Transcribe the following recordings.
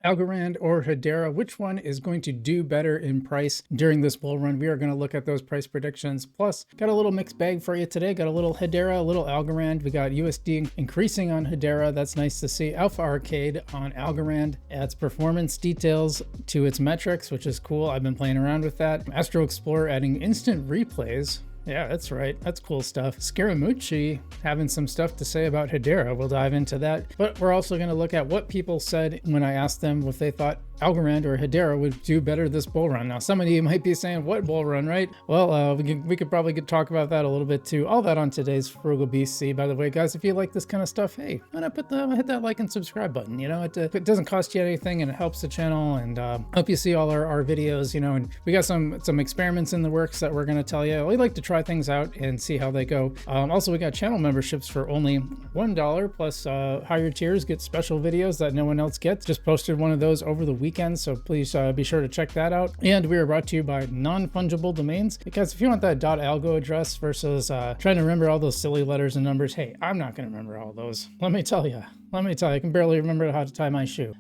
Algorand or Hedera, which one is going to do better in price during this bull run? We are going to look at those price predictions. Plus, got a little mixed bag for you today. Got a little Hedera, a little Algorand. We got USD increasing on Hedera. That's nice to see. Alpha Arcade on Algorand adds performance details to its metrics, which is cool. I've been playing around with that. Astro Explorer adding instant replays. Yeah, that's right. That's cool stuff. Scaramucci having some stuff to say about Hedera. We'll dive into that. But we're also going to look at what people said when I asked them if they thought Algorand or Hedera would do better this bull run. Now, some of you might be saying, what bull run, right? Well, we could probably talk about that a little bit too. All that on today's Frugal BC. By the way, guys, if you like this kind of stuff, hey, why not hit that like and subscribe button? You know, it doesn't cost you anything and it helps the channel and help you see all our videos, you know, and we got some experiments in the works that we're going to tell you. We like to try things out and see how they go. Also, we got channel memberships for only $1 plus higher tiers get special videos that no one else gets. Just posted one of those over the weekend, so please be sure to check that out. And we are brought to you by non-fungible domains, because if you want that .algo address versus trying to remember all those silly letters and numbers, hey, I'm not going to remember all those. Let me tell you, I can barely remember how to tie my shoe.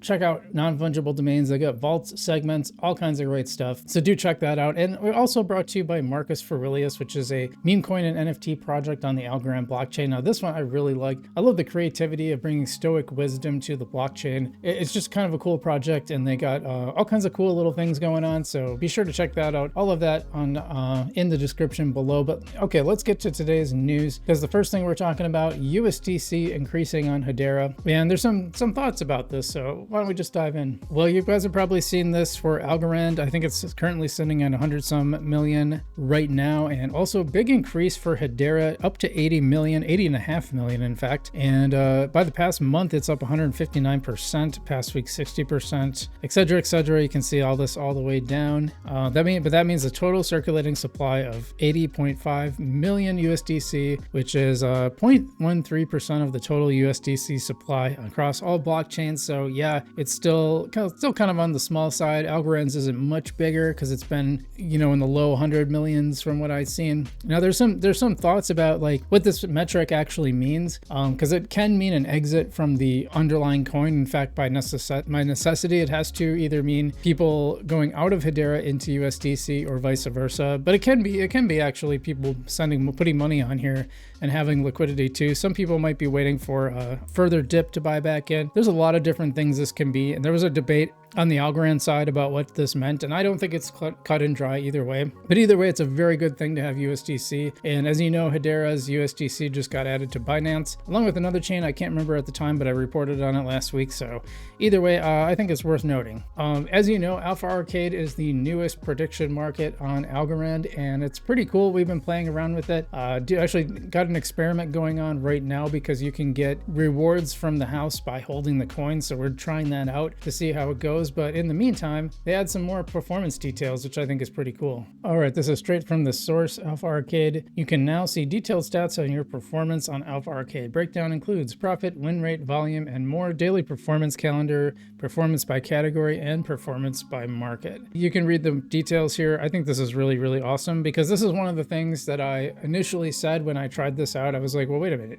Check out non-fungible domains. They got vaults, segments, all kinds of great stuff. So do check that out. And we're also brought to you by Marcus Aurelius, which is a meme coin and NFT project on the Algorand blockchain. Now, this one I really like. I love the creativity of bringing stoic wisdom to the blockchain. It's just kind of a cool project, and they got all kinds of cool little things going on. So be sure to check that out. All of that on in the description below. But okay, let's get to today's news, because the first thing we're talking about, USDC increasing on Hedera. And there's some thoughts about this, so why don't we just dive in? Well, you guys have probably seen this for Algorand. I think it's currently sitting at 100 some million right now, and also big increase for Hedera, up to 80 million, 80.5 million in fact. And by the past month, it's up 159%, past week 60%, etc., etc. You can see all this all the way down. That means a total circulating supply of 80.5 million USDC, which is 0.13% of the total USDC supply across all blockchains. So yeah, it's still kind of on the small side. Algorand's isn't much bigger because it's been, you know, in the low 100 millions from what I've seen. Now there's some thoughts about like what this metric actually means, because it can mean an exit from the underlying coin. In fact, by necessity, it has to either mean people going out of Hedera into USDC or vice versa. But it can be actually people putting money on here and having liquidity too. Some people might be waiting for a further dip to buy back in. There's a lot of different things this can be, and there was a debate on the Algorand side about what this meant, and I don't think it's cut and dry either way. But either way, it's a very good thing to have USDC. And as you know, Hedera's USDC just got added to Binance, along with another chain I can't remember at the time, but I reported on it last week. So either way, I think it's worth noting. As you know, Alpha Arcade is the newest prediction market on Algorand, and it's pretty cool. We've been playing around with it. Actually got an experiment going on right now, because you can get rewards from the house by holding the coin. So we're trying that out to see how it goes. But in the meantime, they add some more performance details, which I think is pretty cool. All right, this is straight from the source, Alpha Arcade. You can now see detailed stats on your performance on Alpha Arcade. Breakdown includes profit, win rate, volume, and more. Daily performance calendar, performance by category, and performance by market. You can read the details here. I think this is really, really awesome, because this is one of the things that I initially said when I tried this out. I was like, well, wait a minute.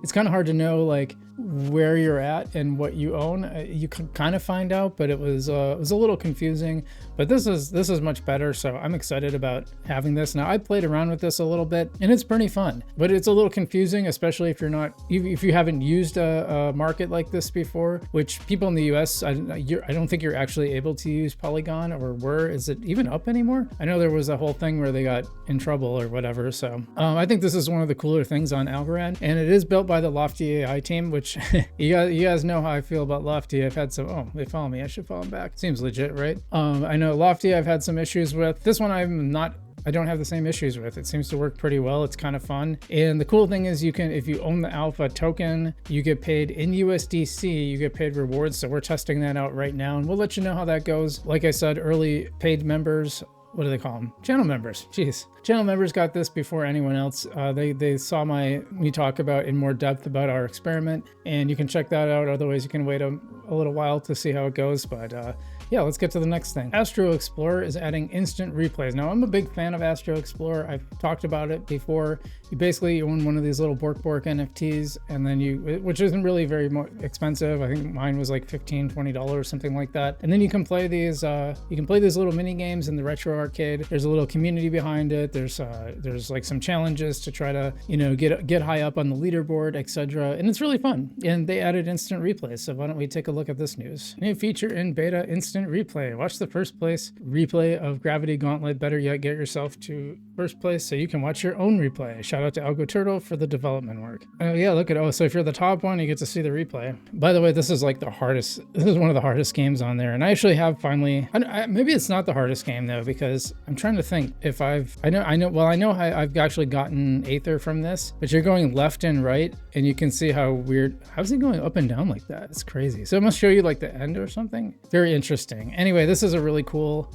It's kind of hard to know like where you're at and what you own. You can kind of find out, but it was a little confusing. But this is much better, so I'm excited about having this. Now, I played around with this a little bit, and it's pretty fun, but it's a little confusing, especially if you haven't used a market like this before. Which people in the US, I don't think you're actually able to use Polygon, or is it even up anymore? I know there was a whole thing where they got in trouble or whatever. So I think this is one of the cooler things on Algorand, and it is built by the Lofty AI team, which you guys know how I feel about Lofty. I've had some, they follow me, I should follow them back. Seems legit, right? I know Lofty I've had some issues with. This one I don't have the same issues with. It seems to work pretty well. It's kind of fun. And the cool thing is if you own the Alpha token, you get paid in USDC, you get paid rewards. So we're testing that out right now, and we'll let you know how that goes. Like I said, early paid members what do they call them? Channel members. Jeez. Channel members got this before anyone else. They saw me talk about in more depth about our experiment, and you can check that out. Otherwise, you can wait a little while to see how it goes. But yeah, let's get to the next thing. Astro Explorer is adding instant replays. Now, I'm a big fan of Astro Explorer. I've talked about it before. You basically own one of these little Bork NFTs, and then which isn't really very expensive. I think mine was like $15-20, something like that. And then you can play these little mini games in the retro arcade. There's a little community behind it. There's like some challenges to try to, get high up on the leaderboard, etc. And it's really fun. And they added instant replays. So why don't we take a look at this news? New feature in beta, instant replay. Watch the first place replay of Gravity Gauntlet. Better yet, get yourself to first place so you can watch your own replay. Shout out to Algo Turtle for the development work. Oh yeah, look at, so if you're the top one, you get to see the replay. By the way, this is like this is one of the hardest games on there. And I actually have finally, maybe it's not the hardest game though, because I'm trying to think if I know I've actually gotten Aether from this, but you're going left and right and you can see how's it going up and down like that? It's crazy. So it must show you like the end or something. Very interesting. Anyway, this is a really cool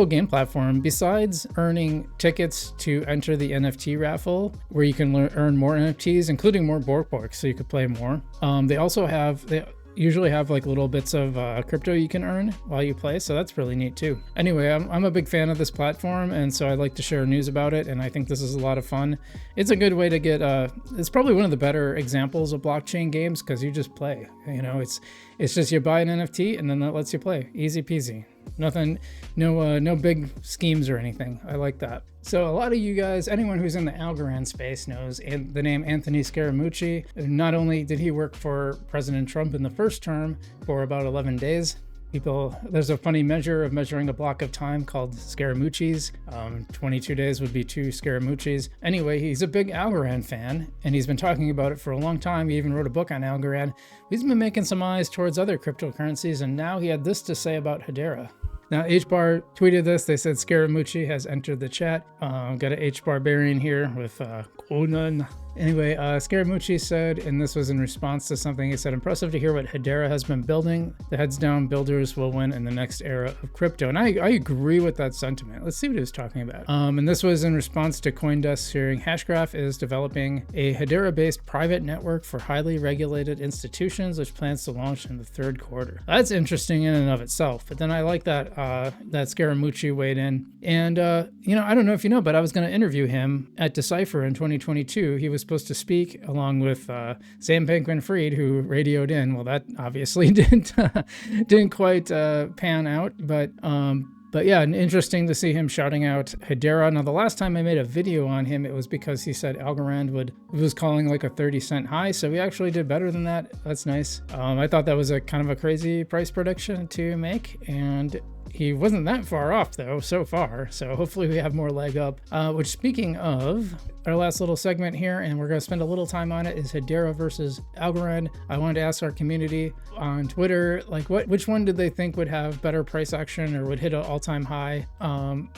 game platform. Besides earning tickets to enter the NFT raffle, where you can earn more NFTs, including more Bork, so you could play more. They usually have like little bits of crypto you can earn while you play, so that's really neat too. Anyway, I'm a big fan of this platform, and so I'd like to share news about it, and I think this is a lot of fun. It's a good way to get it's probably one of the better examples of blockchain games, because you just play, it's just you buy an NFT and then that lets you play. Easy peasy. Nothing, no big schemes or anything. I like that. So a lot of you guys, anyone who's in the Algorand space knows the name Anthony Scaramucci. Not only did he work for President Trump in the first term for about 11 days, there's a funny measure of measuring a block of time called Scaramucci's. 22 days would be 2 Scaramucci's. Anyway, he's a big Algorand fan, and he's been talking about it for a long time. He even wrote a book on Algorand. He's been making some eyes towards other cryptocurrencies, and now he had this to say about Hedera. Now, HBAR tweeted this. They said Scaramucci has entered the chat. Got a HBAR here with Quonan. Anyway, Scaramucci said, and this was in response to something he said, impressive to hear what Hedera has been building. The heads down builders will win in the next era of crypto. And I agree with that sentiment. Let's see what he was talking about. And this was in response to Coindesk sharing Hashgraph is developing a Hedera-based private network for highly regulated institutions, which plans to launch in the 3rd quarter. That's interesting in and of itself. But then I like that Scaramucci weighed in. And, I don't know if you know, but I was going to interview him at Decipher in 2022. He was supposed to speak along with Sam Bankman-Fried, who radioed in. Well, that obviously didn't quite pan out, but yeah, interesting to see him shouting out Hedera. Now, the last time I made a video on him, it was because he said Algorand was calling like a 30-cent high, so we actually did better than that. That's nice. I thought that was a kind of a crazy price prediction to make, and he wasn't that far off though so far, so hopefully we have more leg up. Which, speaking of, our last little segment here, and we're going to spend a little time on it, is Hedera versus Algorand. I wanted to ask our community on Twitter, like which one did they think would have better price action or would hit an all-time high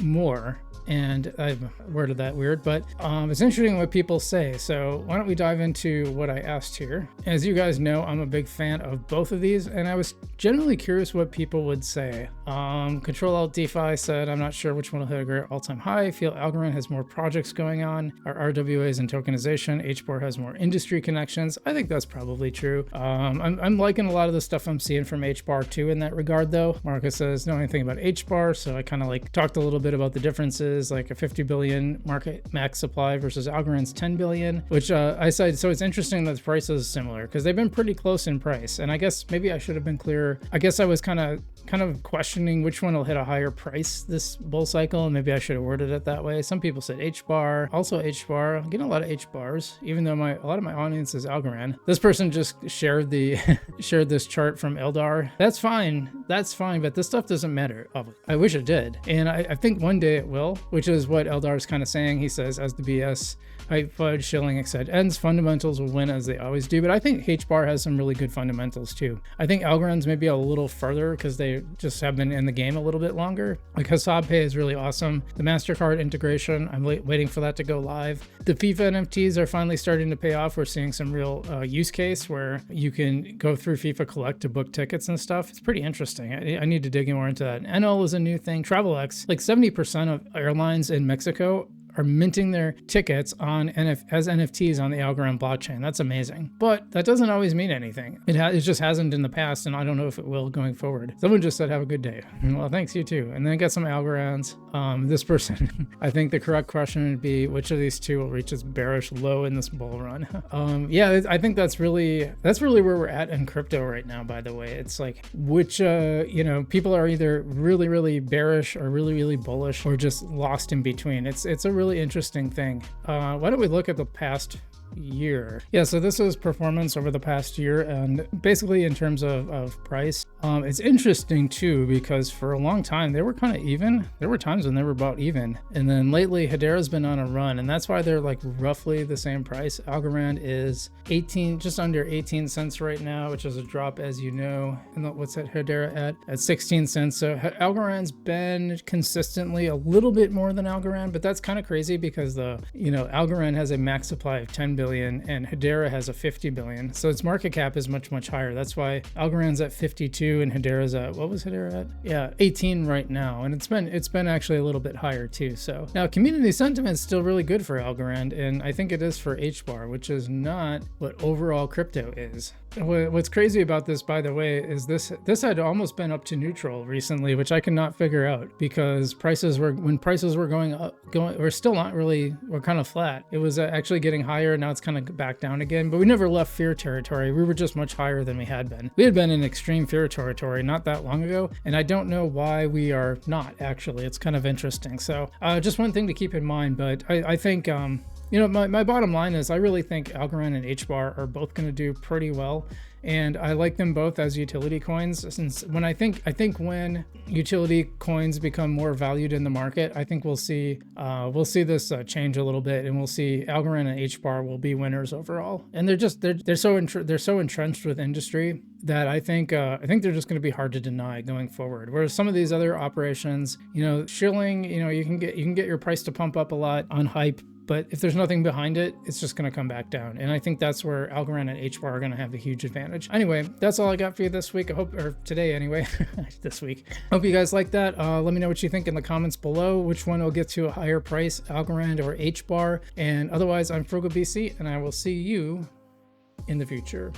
more? And I've worded that weird, but it's interesting what people say. So why don't we dive into what I asked here? As you guys know, I'm a big fan of both of these, and I was generally curious what people would say. Control Alt DeFi said, I'm not sure which one will hit a great all-time high. I feel Algorand has more projects going on, our RWAs and tokenization. HBAR has more industry connections. I think that's probably true. I'm liking a lot of the stuff I'm seeing from HBAR too in that regard though. Marcus says, know anything about HBAR? So I kind of like talked a little bit about the differences, like a 50 billion market max supply versus Algorand's 10 billion, which I said, so it's interesting that the price is similar because they've been pretty close in price. And I guess maybe I should have been clearer. I guess I was kind of questioning which one will hit a higher price this bull cycle, and maybe I should have worded it that way. Some people said HBAR, also HBAR. I'm getting a lot of HBARs, even though a lot of my audience is Algorand. This person just shared this chart from Eldar. That's fine, but this stuff doesn't matter. I wish it did, and I think one day it will, which is what Eldar is kind of saying. He says, as the BS hype fudge shilling etc ends, fundamentals will win as they always do. But I think HBAR has some really good fundamentals too. I think Algorand's maybe a little further because they just have been in the game a little bit longer. Like Hassab Pay is really awesome. The MasterCard integration, I'm waiting for that to go live. The FIFA NFTs are finally starting to pay off. We're seeing some real use case where you can go through FIFA Collect to book tickets and stuff. It's pretty interesting. I need to dig more into that. NL is a new thing. TravelX, like 70% of airlines in Mexico are minting their tickets on as NFTs on the Algorand blockchain. That's amazing. But that doesn't always mean anything. It just hasn't in the past, and I don't know if it will going forward. Someone just said, have a good day. Well, thanks, you too. And then get some Algorands. This person, I think the correct question would be, which of these two will reach its bearish low in this bull run? Yeah, I think that's really where we're at in crypto right now, by the way. It's like, which, people are either really, really bearish or really, really bullish, or just lost in between. It's a really interesting thing. Why don't we look at the past year? Yeah, so this is performance over the past year, and basically in terms of price. It's interesting too, because for a long time they were kind of even. There were times when they were about even, and then lately Hedera's been on a run, and that's why they're like roughly the same price. Algorand is just under 18 cents right now, which is a drop, as you know. And what's that Hedera at 16 cents? So Algorand's been consistently a little bit more than Algorand, but that's kind of crazy because Algorand has a max supply of 10 billion and Hedera has a 50 billion. So its market cap is much, much higher. That's why Algorand's at 52 and Hedera's at, what was Hedera at? Yeah, 18 right now. And it's been actually a little bit higher too. So now community sentiment is still really good for Algorand, and I think it is for HBAR, which is not what overall crypto is. What's crazy about this, by the way, is this had almost been up to neutral recently, which I cannot figure out, because when prices were going up, we're still not really, we're kind of flat. It was actually getting higher. Now it's kind of back down again, but we never left fear territory. We were just much higher than we had been. We had been in extreme fear territory not that long ago, and I don't know why we are not, actually. It's kind of interesting. So just one thing to keep in mind, but I think, my bottom line is I really think Algorand and HBAR are both going to do pretty well. And I like them both as utility coins, since when I think when utility coins become more valued in the market, I think we'll see this change a little bit, and we'll see Algorand and HBAR will be winners overall. And they're so entrenched with industry that I think they're just going to be hard to deny going forward. Whereas some of these other operations, shilling, you can get your price to pump up a lot on hype, but if there's nothing behind it, it's just going to come back down. And I think that's where Algorand and HBAR are going to have a huge advantage. Anyway, that's all I got for you this week. or today anyway, this week. Hope you guys like that. Let me know what you think in the comments below. Which one will get to a higher price, Algorand or HBAR? And otherwise, I'm Frugal BC, and I will see you in the future.